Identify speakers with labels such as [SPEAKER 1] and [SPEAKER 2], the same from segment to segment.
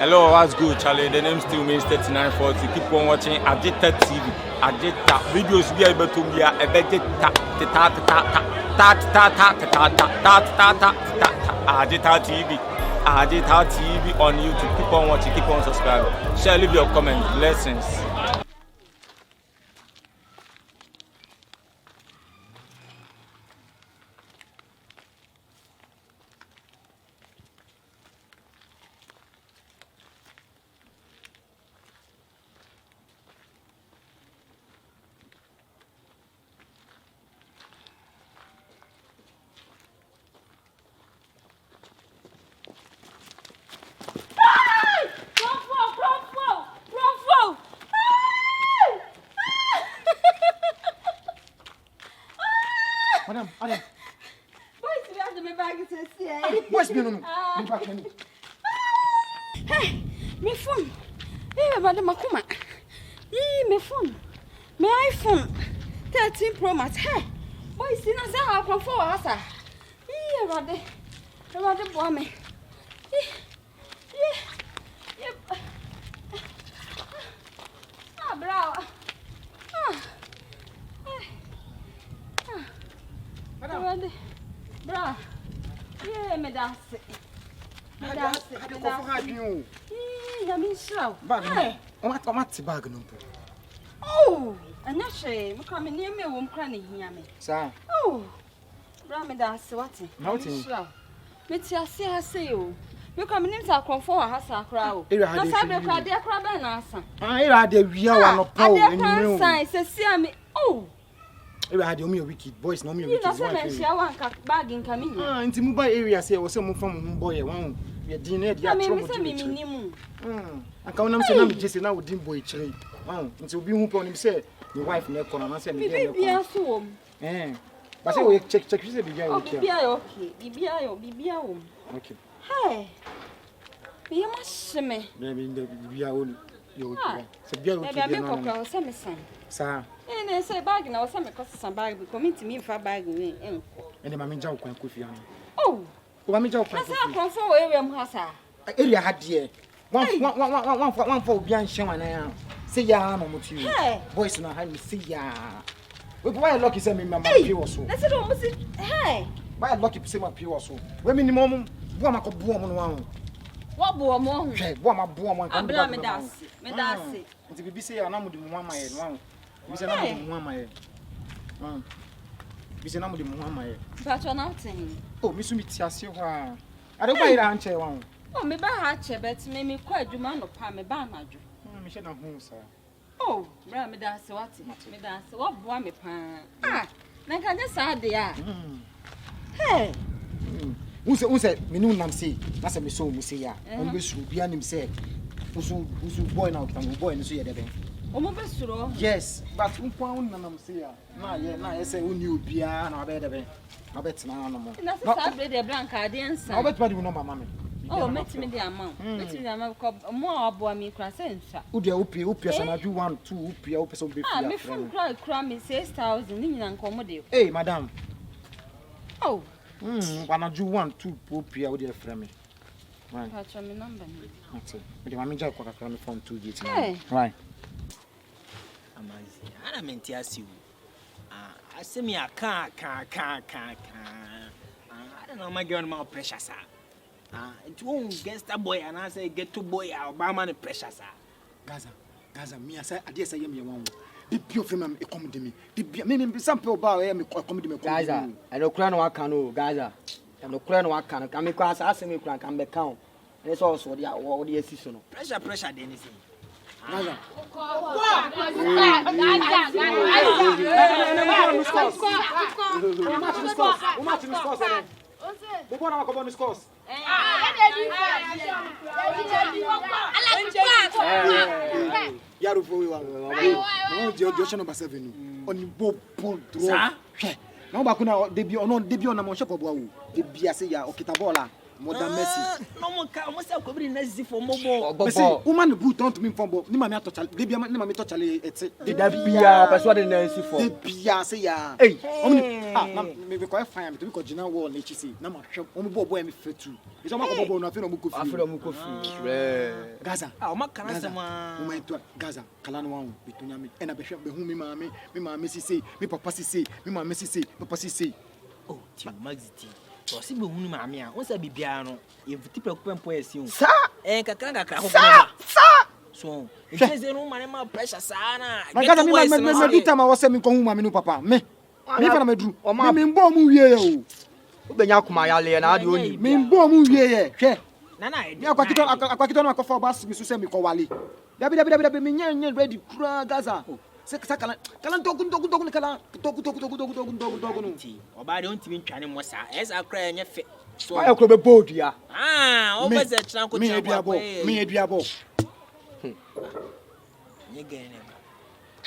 [SPEAKER 1] Hello, what's good, Charlie? The name still means 3940. Keep on watching Agita TV. Agita videos be able to be a Agita TV. Agita TV on YouTube. Keep on watching, keep on subscribing. Share, leave your comments. Blessings.
[SPEAKER 2] Madam.
[SPEAKER 3] Boys, we have to be back to see.
[SPEAKER 2] What's been on?
[SPEAKER 3] Hey, my phone. Hey, Madam Makuma. My phone. My iPhone 13 Pro Max. Hey, boys, see, I have come for us. Hey, Roddy, boy, me. Yeah. Ah, bravo.
[SPEAKER 2] Madam.
[SPEAKER 3] Bra. Yeah, me dance.
[SPEAKER 2] Bag no.
[SPEAKER 3] Oh, and that's shame. Come near me, won't cry near me.
[SPEAKER 2] Sir.
[SPEAKER 3] Oh, bra me dance what?
[SPEAKER 2] Nothing.
[SPEAKER 3] Metia say you. You come in to come for a house crowd. I said the crowd, dear crab and answer.
[SPEAKER 2] I had a real one of power in the
[SPEAKER 3] sign says, see me. Oh.
[SPEAKER 2] I had only a wicked boys, no me.
[SPEAKER 3] You know, I want a bag in coming.
[SPEAKER 2] Into mobile area, say, was some from boy. One, we are dinner. I
[SPEAKER 3] mean,
[SPEAKER 2] I can't say, just now with Dim Boy tree. Oh, until we won't on him say, your wife never come and say,
[SPEAKER 3] maybe I saw.
[SPEAKER 2] But say, we check, you say, be
[SPEAKER 3] okay.
[SPEAKER 2] Okay.
[SPEAKER 3] Hey, be a much me.
[SPEAKER 2] Maybe we are all your sir.
[SPEAKER 3] And I say, bag now, some cost some bag, come to me for bag. And
[SPEAKER 2] the mammy joke and coffee.
[SPEAKER 3] Oh,
[SPEAKER 2] mammy joke.
[SPEAKER 3] I come for area,
[SPEAKER 2] area had dear. One for beyond Shaman. Say, ya, no, to you. Voice no, I see ya. Why lucky send me, Mamma Pure so?
[SPEAKER 3] That's it almost. Hey,
[SPEAKER 2] why lucky to say my pure so? Women, the moment, woman could boom on one.
[SPEAKER 3] What boom on?
[SPEAKER 2] Woman, boom on.
[SPEAKER 3] I'm blaming me, that's it.
[SPEAKER 2] And to be say, I'm not doing 1 mile. We say, I'm 1 mile. We say, I'm doing 1 mile.
[SPEAKER 3] But you're not saying.
[SPEAKER 2] Oh, Miss Mitzias, I don't buy that chair one.
[SPEAKER 3] Oh, me buy a chair, but me quite do man of Pammy Banner.
[SPEAKER 2] Michelle, home, sir.
[SPEAKER 3] Oh, Bram, me that's what me that's what boy me pan. Ah, like I just said there. Hey.
[SPEAKER 2] Who said, me no nam say, that's a miss home, say ya. On this will be an him say. Who's boy now, can boy and see the yes, but who found them say, nah, I say, who knew Pia, no better. I bet now no more.
[SPEAKER 3] That's a blanca dance.
[SPEAKER 2] I bet what you know, my mammy.
[SPEAKER 3] Oh, met me the amount. Met me the amount more boy me crescent.
[SPEAKER 2] Would you upias and I do 1, 2 upia so big?
[SPEAKER 3] Ah, me from cry 6,000 in an accommodate.
[SPEAKER 2] Hey, madam.
[SPEAKER 3] Oh,
[SPEAKER 2] when I do 1, 2 upia with your friend. Right.
[SPEAKER 3] Catch me number.
[SPEAKER 2] That's it. But the mammy jack on the phone 2 gates.
[SPEAKER 4] Right. Amazing. I meant to ask you. I say me a car. I don't know my girl more pressure, sir. It won't get that boy and I say get to boy Obama the pressure, sir.
[SPEAKER 2] Gaza, me, I say, I dare say, you one. The pure film come to me. The meaning some people bow me come to me.
[SPEAKER 5] Gaza, I don't cry no one can, Gaza. I don't cry no one can. Come across, ask me, come back count. And it's also the season.
[SPEAKER 4] Pressure, the anything.
[SPEAKER 2] Gaza. Yaro for you. No, the number 7. On you both draw. Now, Bakuna, they be on a motion for Bow. They be a say, Okitabola. Mother Mercy.
[SPEAKER 4] No more car, must have covered in Nazi for mobile.
[SPEAKER 2] Mercy, woman boot don't mean from Bob. Nima to chale, baby, Nima to chale, it's it.
[SPEAKER 5] Did that be a persuaded Nancy for?
[SPEAKER 2] The Pia say ya.
[SPEAKER 5] Hey,
[SPEAKER 2] maybe quite fine because Gina wall, let you see. Nama shop, boy, me fit too. It's all about nothing of Muku.
[SPEAKER 5] After Mukofi.
[SPEAKER 2] Gaza.
[SPEAKER 4] Oh, my Gaza.
[SPEAKER 2] Gaza, Kalanwan, between me and I be sure whom me, Missy say, me papa say, me my Missy say, papa say.
[SPEAKER 4] Oh, Tim Maxi. So, see, whom mamma, once I be piano, if the people can point you.
[SPEAKER 5] Sir,
[SPEAKER 4] and Kakanga,
[SPEAKER 5] sir.
[SPEAKER 4] so, it is a room, my precious Sana.
[SPEAKER 2] My God, every time I was sending home, my new papa, me. Me drew, or my mean bomb, you.
[SPEAKER 5] Benyakumaya and I do
[SPEAKER 2] mean bomb, yeah.
[SPEAKER 4] Nana,
[SPEAKER 2] I don't for bus, Mrs. Semi Kowali. Debbie, ready, Gaza. Kalan
[SPEAKER 4] or by don't even try him was as I cry and your fit. So
[SPEAKER 5] I could be bold, yeah.
[SPEAKER 4] Ah, always a chunk of me,
[SPEAKER 2] a diabo.
[SPEAKER 4] You get him.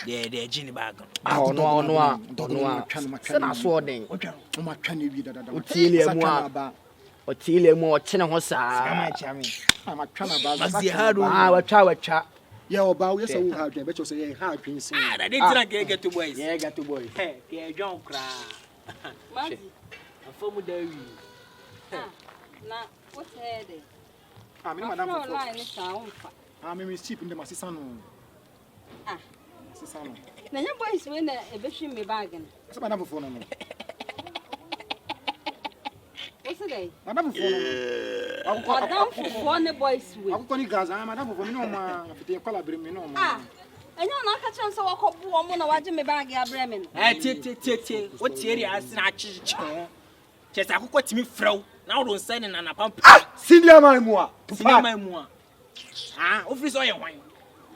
[SPEAKER 4] They're Ginny bag.
[SPEAKER 5] Oh, no, send us warning.
[SPEAKER 2] My canny be that.
[SPEAKER 5] Otile more Chinahosa.
[SPEAKER 2] I'm a trying about
[SPEAKER 5] the hard one. I will try a chat.
[SPEAKER 2] Yeah, about yes, I will have to bet you say, hard prince.
[SPEAKER 4] I didn't get to boys.
[SPEAKER 5] Yeah, get to boys.
[SPEAKER 4] Hey, yeah, don't cry. A former dairy.
[SPEAKER 3] Now, what's headed?
[SPEAKER 2] I'm in my I'm cheap in the Massisano.
[SPEAKER 3] Ah, now your boys win a bishop me bargain.
[SPEAKER 2] That's my number phone.
[SPEAKER 3] What's the day?
[SPEAKER 2] I never phone.
[SPEAKER 3] I don't for one boys with.
[SPEAKER 2] I'm going to Gaza. I'm a number for no man. If you call a brim, no
[SPEAKER 3] Ah, and you're not catching so I call woman or watching me bag a bremen.
[SPEAKER 4] What's here as snatches? Just I could me throw. Now don't send in an pump.
[SPEAKER 5] Senior my moi.
[SPEAKER 4] My moi. Ah, office oil wine.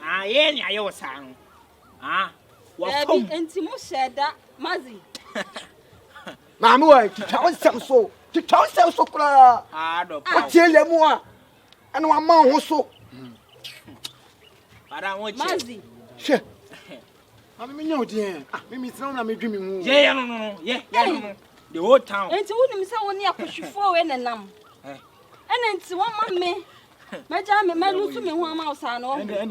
[SPEAKER 4] Ah, yeah, I was hung. Ah, what?
[SPEAKER 3] And Timo said that, Mazzy.
[SPEAKER 5] Mamma, to tell so. To tell so,
[SPEAKER 4] ah,
[SPEAKER 5] tell them more. And one man also.
[SPEAKER 4] But I want
[SPEAKER 3] Mazzy.
[SPEAKER 5] Sure.
[SPEAKER 2] I mean, no, dear. Maybe it's not I'm dreaming.
[SPEAKER 4] Yeah, no, yeah, the whole town.
[SPEAKER 3] And to whom someone near push you for in a numb. And then to one man, my jam, my losing me 1 mouse, and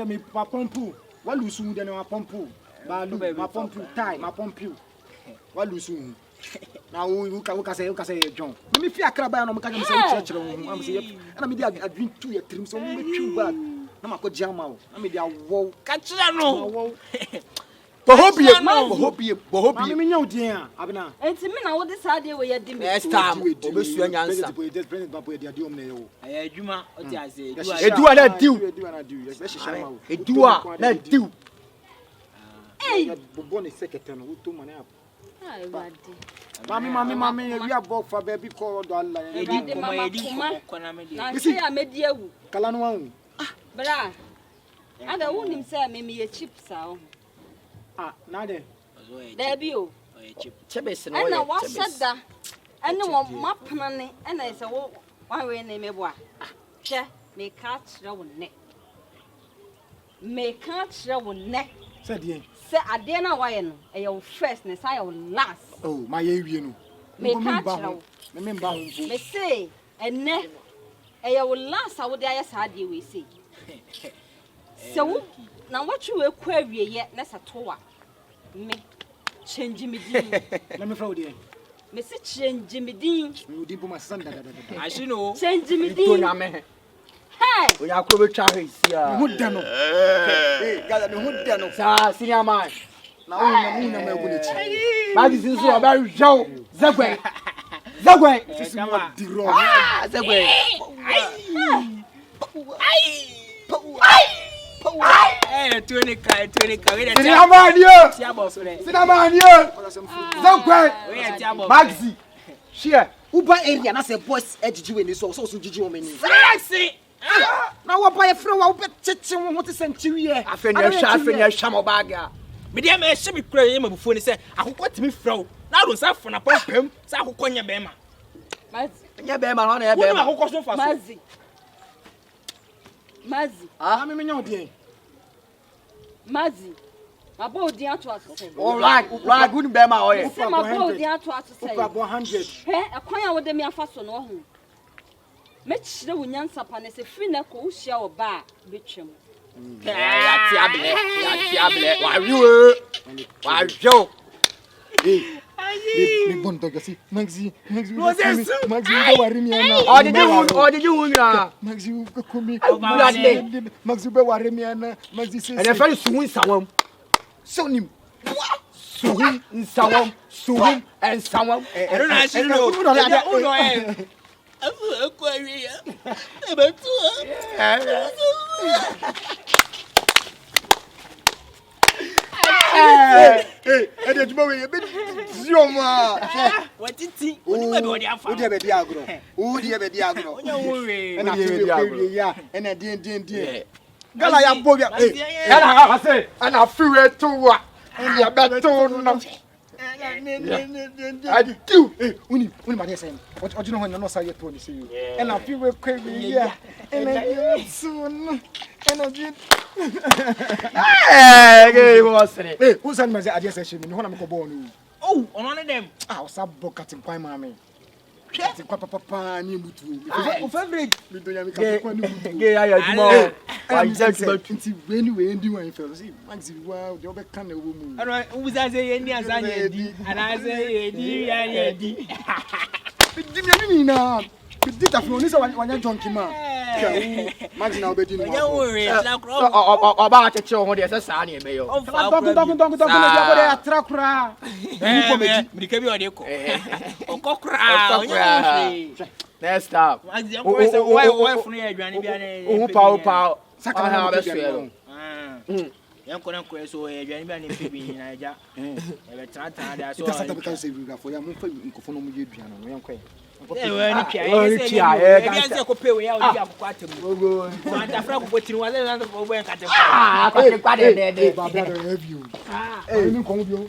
[SPEAKER 2] me, my pompu. What you soon than my pompu? My pompu, tie, my pompu. What you soon? Now you can say, John. Let me fear crab and I'm going to say, church. I'm saying, and I'm a drink 2 years, so make you bad. I'm a good jam out. I'm a wall.
[SPEAKER 4] Catch that no.
[SPEAKER 5] Hope you,
[SPEAKER 2] I mean, no, dear. Abna.
[SPEAKER 3] And to me, I would decide where you're doing.
[SPEAKER 5] next time, Obessu and Yansa.
[SPEAKER 4] Adwuma, what I say.
[SPEAKER 5] They do that do.
[SPEAKER 3] Hey,
[SPEAKER 2] born a second who took money up.
[SPEAKER 3] Mammy,
[SPEAKER 2] we are both for baby called Allah.
[SPEAKER 3] You see, I made you.
[SPEAKER 2] Kalanwan.
[SPEAKER 3] But I don't want him say, maybe a chip sound.
[SPEAKER 2] Ah, nade.
[SPEAKER 3] There be you.
[SPEAKER 5] Chebes
[SPEAKER 3] And I was said that. And no one map money, and I said, why we name a boy? Che, may catch your neck. May catch your neck.
[SPEAKER 2] Said ye.
[SPEAKER 3] Say, I dare not why and your firstness, I will last.
[SPEAKER 2] Oh, my you.
[SPEAKER 3] May catch you.
[SPEAKER 2] Remember,
[SPEAKER 3] May say, and neck. I will last, I would dare sad you, we see. So, now what you will query yet, that's a tour. Me change me Dean.
[SPEAKER 2] Let me throw the
[SPEAKER 3] Mr. Change me Dean.
[SPEAKER 2] you did my son.
[SPEAKER 4] I should know.
[SPEAKER 3] Change me Dean. Hey,
[SPEAKER 5] We are going to try here.
[SPEAKER 2] Who done? Hey, gather the hood done.
[SPEAKER 5] Sir, senior man.
[SPEAKER 2] Now, I'm going to
[SPEAKER 5] That is so very show. Zagway. Zagway. Zagway.
[SPEAKER 4] Hey, 20 car.
[SPEAKER 5] Senior man here. Senior man here. Zagway. Maxi. Share.
[SPEAKER 2] Uber area, and I say, boys, edge you in this also Gigi Omeni.
[SPEAKER 4] Maxi.
[SPEAKER 2] Now, what by a friend, I'll bet Chitching what to send to you.
[SPEAKER 5] I finish Shamobaga.
[SPEAKER 4] Me dear, me should be praying before they say, I will me throw. Now don't suffer from a pump, so I will call your bema.
[SPEAKER 5] Yeah, Bema, on a
[SPEAKER 3] Mazzy. Mazzy.
[SPEAKER 2] I'm in your day.
[SPEAKER 3] Mazzy. My boy, the answer to say.
[SPEAKER 5] All right, good Bema.
[SPEAKER 3] My boy, the answer to say.
[SPEAKER 2] 100.
[SPEAKER 3] Hey, a choir with them, your first one. mechire wo nyansa pa ne se free na ko uhia oba betwem
[SPEAKER 5] ya ti abele wa wiwe wa jo
[SPEAKER 2] me bon to gasi Maxi be wari mi na
[SPEAKER 5] odije wu mira
[SPEAKER 2] Maxi ko komi
[SPEAKER 5] Maxi
[SPEAKER 2] be wari mi na Maxi se
[SPEAKER 5] e fa suhu nsawam
[SPEAKER 2] sonim
[SPEAKER 5] suhu nsawam suhu ensawam
[SPEAKER 4] I don't know.
[SPEAKER 2] Ede Adwuma we be zioma
[SPEAKER 4] What it is? What
[SPEAKER 2] o de be di agro
[SPEAKER 4] Onya wo we.
[SPEAKER 2] na fe ya na din gala ya bo bia
[SPEAKER 5] I say ana fiwe towa ya beto no I do.
[SPEAKER 2] Uni ma dey say ojino ho no say to ni say you and I feel we kwe ya and I soon and I did
[SPEAKER 5] Hey was it
[SPEAKER 2] who send me say ade say she me ho na me ko ball no
[SPEAKER 4] Oh, on them.
[SPEAKER 2] ah o sa bo katin kwan ma me katin kwa papa ni mutu
[SPEAKER 4] O favorite.
[SPEAKER 2] me do ya me katin kwa ni mutu
[SPEAKER 5] ge ya Adwuma
[SPEAKER 2] I just nti we ndi wan feel see Maxi wow de obe kan na wo mu
[SPEAKER 4] Ano, o say ye ni asanya edi. Ana say ye di ya di.
[SPEAKER 2] di me ni na di ta fun ni say wanya jonki ma Maxi na obedi no
[SPEAKER 4] Onya wo we. Na kro.
[SPEAKER 5] oba cheche ho de se sa na eme yo
[SPEAKER 4] On fa.
[SPEAKER 2] Dog na dia go dey atrakura
[SPEAKER 4] Mrika bi ode ko. Okokra. Onya wo.
[SPEAKER 5] next stop
[SPEAKER 4] Maxi am ko say why funu ye adwane bi ana.
[SPEAKER 5] pa
[SPEAKER 2] saka
[SPEAKER 5] na
[SPEAKER 2] na
[SPEAKER 5] be
[SPEAKER 2] be
[SPEAKER 5] so
[SPEAKER 4] Yan ko na ko so ye adwane bi ana pebi na ja. E be tata da so.
[SPEAKER 2] ita sata be kan say we for ya mo fa nkofo no mo ye duana no yan kwai
[SPEAKER 4] Eh we ni pia
[SPEAKER 5] ni pia
[SPEAKER 4] e bi anse ko pe we ya o di akoko atemu. Ma ta fra ko tiri wa le na ko bo en ka te.
[SPEAKER 5] kwa de
[SPEAKER 2] ba bla do have you eh ni ko mo bio